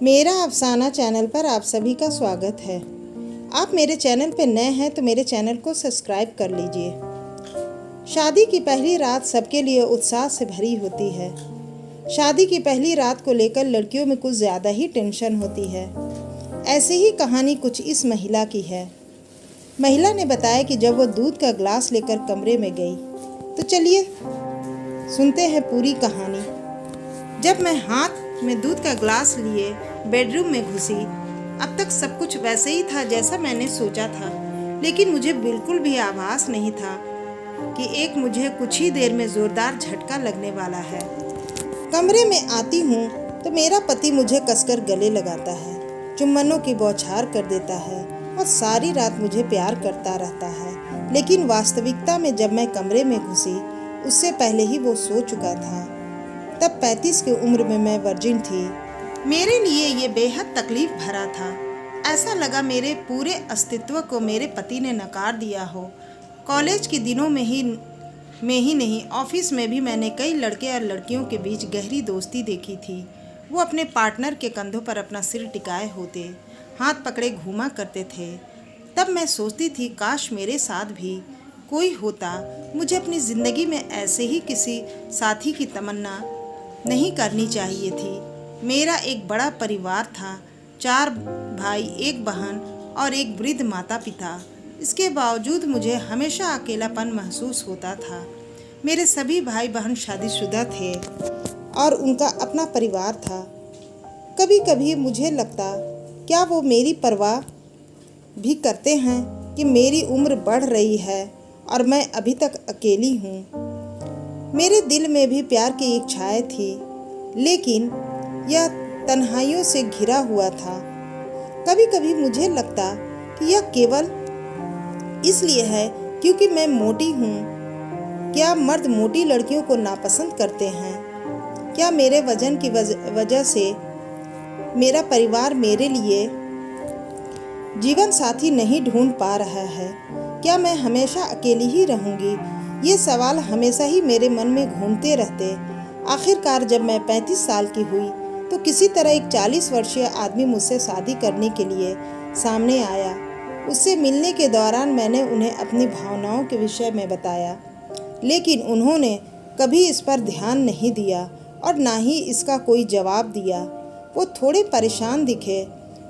मेरा अफसाना चैनल पर आप सभी का स्वागत है। आप मेरे चैनल पर नए हैं तो मेरे चैनल को सब्सक्राइब कर लीजिए। शादी की पहली रात सबके लिए उत्साह से भरी होती है। शादी की पहली रात को लेकर लड़कियों में कुछ ज़्यादा ही टेंशन होती है। ऐसी ही कहानी कुछ इस महिला की है। महिला ने बताया कि जब वो दूध का ग्लास लेकर कमरे में गई तो चलिए सुनते हैं पूरी कहानी। जब मैं हाथ में दूध का ग्लास लिए बेडरूम में घुसी, अब तक सब कुछ वैसे ही था जैसा मैंने सोचा था, लेकिन मुझे बिल्कुल भी आभास नहीं था कि मुझे कुछ ही देर में जोरदार झटका लगने वाला है। कमरे में आती हूँ तो मेरा पति मुझे कसकर गले लगाता है, चुम्बनों की बौछार कर देता है और सारी रात मुझे प्यार करता रहता है। लेकिन वास्तविकता में जब मैं कमरे में घुसी उससे पहले ही वो सो चुका था। तब 35 की उम्र में मैं वर्जिन थी। मेरे लिए ये बेहद तकलीफ भरा था। ऐसा लगा मेरे पूरे अस्तित्व को मेरे पति ने नकार दिया हो। कॉलेज के दिनों में ही नहीं, ऑफिस में भी मैंने कई लड़के और लड़कियों के बीच गहरी दोस्ती देखी थी। वो अपने पार्टनर के कंधों पर अपना सिर टिकाए होते, हाथ पकड़े घूमा करते थे। तब मैं सोचती थी काश मेरे साथ भी कोई होता। मुझे अपनी ज़िंदगी में ऐसे ही किसी साथी की तमन्ना नहीं करनी चाहिए थी। मेरा एक बड़ा परिवार था, 4 भाई, 1 बहन और एक वृद्ध माता पिता। इसके बावजूद मुझे हमेशा अकेलापन महसूस होता था। मेरे सभी भाई बहन शादीशुदा थे और उनका अपना परिवार था। कभी कभी मुझे लगता क्या वो मेरी परवाह भी करते हैं कि मेरी उम्र बढ़ रही है और मैं अभी तक अकेली हूँ। मेरे दिल में भी प्यार की इच्छाएं थी, लेकिन यह तन्हाइयों से घिरा हुआ था। कभी कभी मुझे लगता कि यह केवल इसलिए है क्योंकि मैं मोटी हूँ। क्या मर्द मोटी लड़कियों को नापसंद करते हैं? क्या मेरे वजन की वजह से मेरा परिवार मेरे लिए जीवन साथी नहीं ढूंढ पा रहा है? क्या मैं हमेशा अकेली ही रहूंगी? ये सवाल हमेशा ही मेरे मन में घूमते रहते। आखिरकार जब मैं 35 साल की हुई तो किसी तरह एक 40 वर्षीय आदमी मुझसे शादी करने के लिए सामने आया। उससे मिलने के दौरान मैंने उन्हें अपनी भावनाओं के विषय में बताया, लेकिन उन्होंने कभी इस पर ध्यान नहीं दिया और ना ही इसका कोई जवाब दिया। वो थोड़े परेशान दिखे।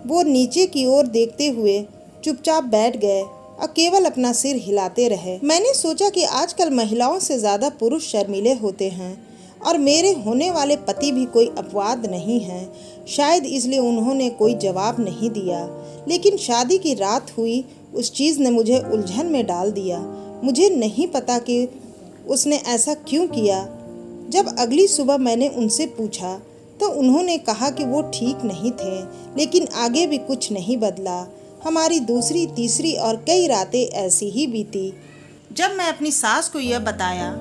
वो नीचे की ओर देखते हुए चुपचाप बैठ गए और केवल अपना सिर हिलाते रहे। मैंने सोचा कि आजकल महिलाओं से ज़्यादा पुरुष शर्मीले होते हैं और मेरे होने वाले पति भी कोई अपवाद नहीं हैं। शायद इसलिए उन्होंने कोई जवाब नहीं दिया। लेकिन शादी की रात हुई उस चीज़ ने मुझे उलझन में डाल दिया। मुझे नहीं पता कि उसने ऐसा क्यों किया। जब अगली सुबह मैंने उनसे पूछा तो उन्होंने कहा कि वो ठीक नहीं थे, लेकिन आगे भी कुछ नहीं बदला। हमारी दूसरी, तीसरी और कई रातें ऐसी ही बीती। जब मैं अपनी सास को यह बताया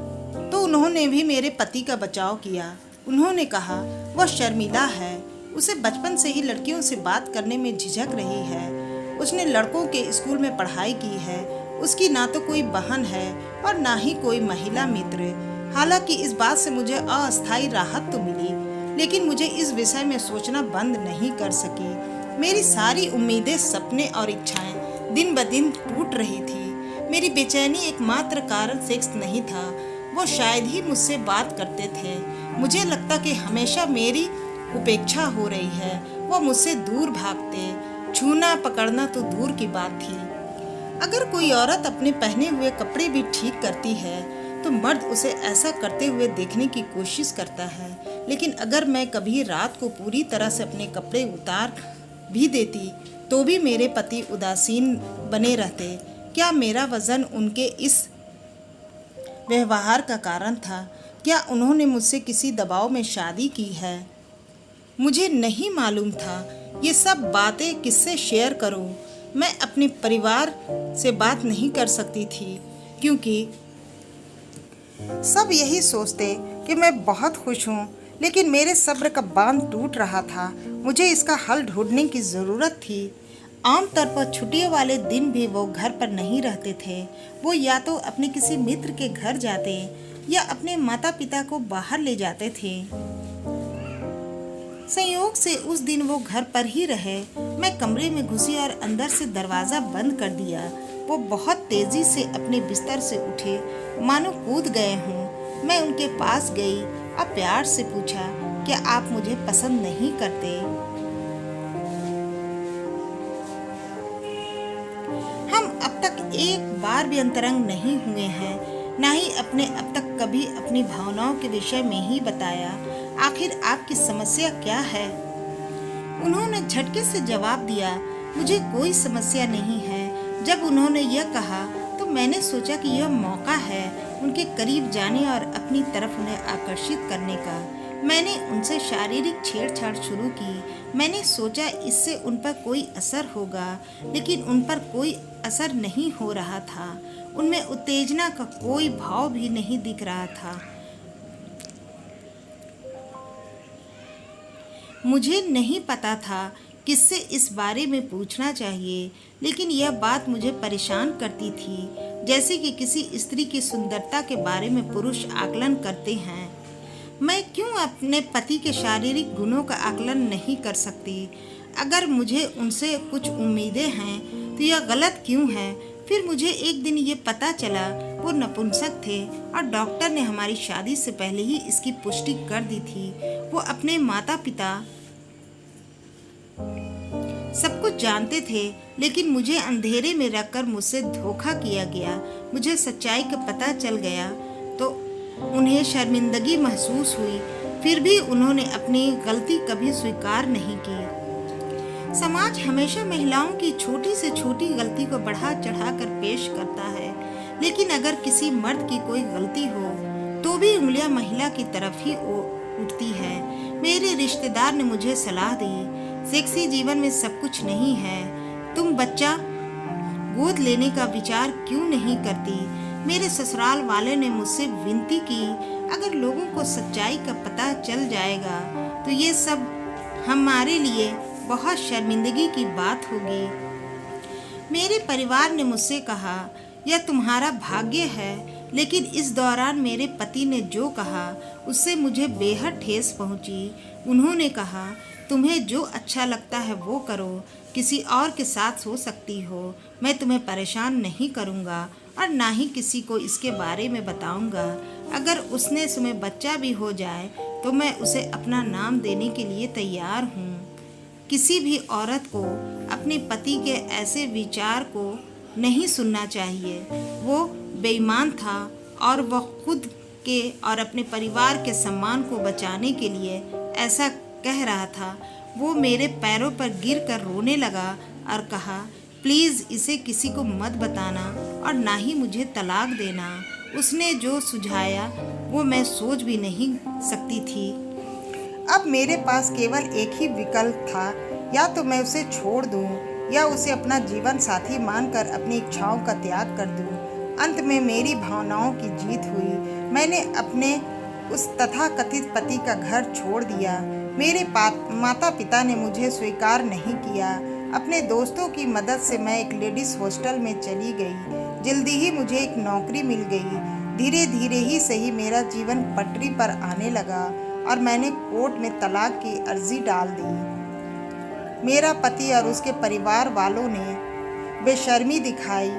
तो उन्होंने भी मेरे पति का बचाव किया। उन्होंने कहा वह शर्मिला है, उसे बचपन से ही लड़कियों से बात करने में झिझक रही है। उसने लड़कों के स्कूल में पढ़ाई की है। उसकी ना तो कोई बहन है और ना ही कोई महिला मित्र। हालांकि इस बात से मुझे अस्थायी राहत तो मिली, लेकिन मुझे इस विषय में सोचना बंद नहीं कर सकी। मेरी सारी उम्मीदें, सपने और इच्छाएं दिन ब दिन टूट रही थी। मेरी बेचैनी एकमात्र कारण सेक्स नहीं था। वो शायद ही मुझसे बात करते थे। मुझे लगता कि हमेशा मेरी उपेक्षा हो रही है। वो मुझसे दूर भागते। छूना पकड़ना तो दूर की बात थी। अगर कोई औरत अपने पहने हुए कपड़े भी ठीक करती है तो मर्द उसे ऐसा करते हुए देखने की कोशिश करता है। लेकिन अगर मैं कभी रात को पूरी तरह से अपने कपड़े उतार भी देती तो भी मेरे पति उदासीन बने रहते। क्या मेरा वजन उनके इस व्यवहार का कारण था? क्या उन्होंने मुझसे किसी दबाव में शादी की है? मुझे नहीं मालूम था। ये सब बातें किससे शेयर करूं? मैं अपने परिवार से बात नहीं कर सकती थी क्योंकि सब यही सोचते कि मैं बहुत खुश हूँ। लेकिन मेरे सब्र का बांध टूट रहा था। मुझे इसका हल ढूंढने की ज़रूरत थी। आमतौर पर छुट्टियों वाले दिन भी वो घर पर नहीं रहते थे। वो या तो अपने किसी मित्र के घर जाते या अपने माता पिता को बाहर ले जाते थे। संयोग से उस दिन वो घर पर ही रहे। मैं कमरे में घुसी और अंदर से दरवाज़ा बंद कर दिया। वो बहुत तेज़ी से अपने बिस्तर से उठे, मानो कूद गए हों। मैं उनके पास गई और प्यार से पूछा, क्या आप मुझे पसंद नहीं करते? हम अब तक एक बार भी अंतरंग नहीं हुए हैं, ना ही अपने अब तक कभी अपनी भावनाओं के विषय में ही बताया। आखिर आपकी समस्या क्या है? उन्होंने झटके से जवाब दिया, मुझे कोई समस्या नहीं है। जब उन्होंने यह कहा तो मैंने सोचा कि यह मौका है उनके करीब जाने और अपनी तरफ उन्हें आकर्षित करने का। मैंने उनसे शारीरिक छेड़छाड़ शुरू की। मैंने सोचा इससे उन पर कोई असर होगा, लेकिन उन पर कोई असर नहीं हो रहा था। उनमें उत्तेजना का कोई भाव भी नहीं दिख रहा था। मुझे नहीं पता था किससे इस बारे में पूछना चाहिए, लेकिन यह बात मुझे परेशान करती थी, जैसे कि किसी स्त्री की सुंदरता के बारे में पुरुष आकलन करते हैं। मैं क्यों अपने पति के शारीरिक गुणों का आकलन नहीं कर सकती? अगर मुझे उनसे कुछ उम्मीदें हैं तो यह गलत क्यों है? फिर मुझे एक दिन ये पता चला वो नपुंसक थे और डॉक्टर ने हमारी शादी से पहले ही इसकी पुष्टि कर दी थी। वो अपने माता पिता सब कुछ जानते थे, लेकिन मुझे अंधेरे में रखकर मुझसे धोखा किया गया। मुझे सच्चाई का पता चल गया तो उन्हें शर्मिंदगी महसूस हुई, फिर भी उन्होंने अपनी गलती कभी स्वीकार नहीं की। समाज हमेशा महिलाओं की छोटी से छोटी गलती को बढ़ा चढ़ाकर पेश करता है, लेकिन अगर किसी मर्द की कोई गलती हो तो भी उंगलियां महिला की तरफ ही उठती है। मेरे रिश्तेदार ने मुझे सलाह दी, सेक्सी जीवन में सब कुछ नहीं है, तुम बच्चा गोद लेने का विचार क्यों नहीं करती? मेरे ससुराल वाले ने मुझसे विनती की, अगर लोगों को सच्चाई का पता चल जाएगा तो ये सब हमारे लिए बहुत शर्मिंदगी की बात होगी। मेरे परिवार ने मुझसे कहा, यह तुम्हारा भाग्य है, लेकिन इस दौरान मेरे पति ने जो कहा उससे मुझे बेहद ठेस पहुंची। उन्होंने कहा, तुम्हें जो अच्छा लगता है वो करो, किसी और के साथ हो सकती हो, मैं तुम्हें परेशान नहीं करूँगा और ना ही किसी को इसके बारे में बताऊँगा। अगर उसने तुम्हें बच्चा भी हो जाए तो मैं उसे अपना नाम देने के लिए तैयार हूँ। किसी भी औरत को अपने पति के ऐसे विचार को नहीं सुनना चाहिए। वो बेईमान था और वह खुद के और अपने परिवार के सम्मान को बचाने के लिए ऐसा कह रहा था। वो मेरे पैरों पर गिरकर रोने लगा और कहा, प्लीज़ इसे किसी को मत बताना और ना ही मुझे तलाक देना। उसने जो सुझाया वो मैं सोच भी नहीं सकती थी। अब मेरे पास केवल एक ही विकल्प था, या तो मैं उसे छोड़ दूं या उसे अपना जीवन साथी मानकर अपनी इच्छाओं का त्याग कर दूं। अंत में मेरी भावनाओं की जीत हुई। मैंने अपने उस तथाकथित पति का घर छोड़ दिया। मेरे माता पिता ने मुझे स्वीकार नहीं किया। अपने दोस्तों की मदद से मैं एक लेडीज़ हॉस्टल में चली गई। जल्दी ही मुझे एक नौकरी मिल गई। धीरे धीरे ही सही मेरा जीवन पटरी पर आने लगा और मैंने कोर्ट में तलाक की अर्जी डाल दी। मेरा पति और उसके परिवार वालों ने बेशर्मी दिखाई।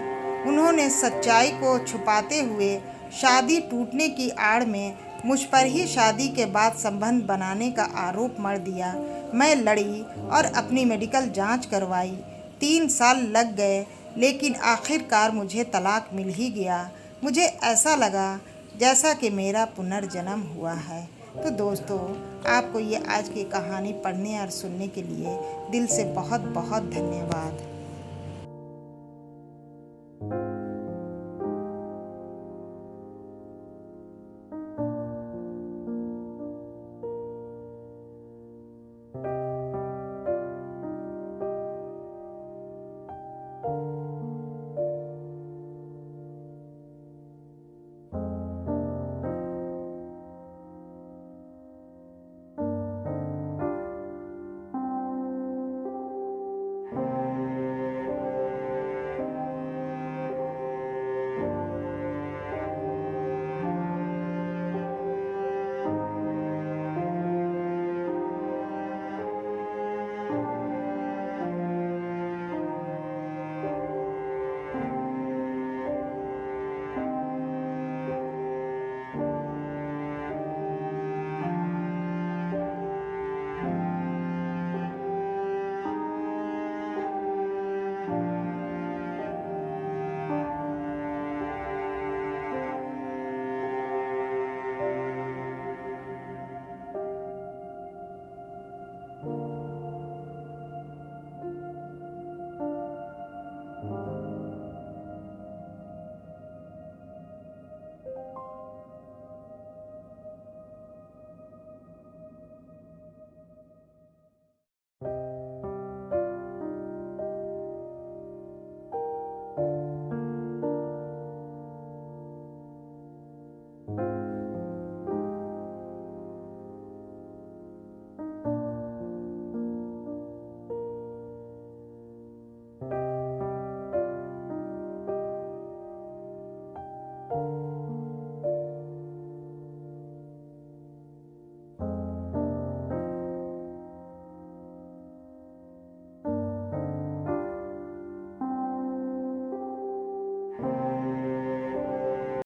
उन्होंने सच्चाई को छुपाते हुए शादी टूटने की आड़ में मुझ पर ही शादी के बाद संबंध बनाने का आरोप मढ़ दिया। मैं लड़ी और अपनी मेडिकल जांच करवाई। 3 साल लग गए, लेकिन आखिरकार मुझे तलाक मिल ही गया। मुझे ऐसा लगा जैसा कि मेरा पुनर्जन्म हुआ है। तो दोस्तों, आपको ये आज की कहानी पढ़ने और सुनने के लिए दिल से बहुत बहुत धन्यवाद।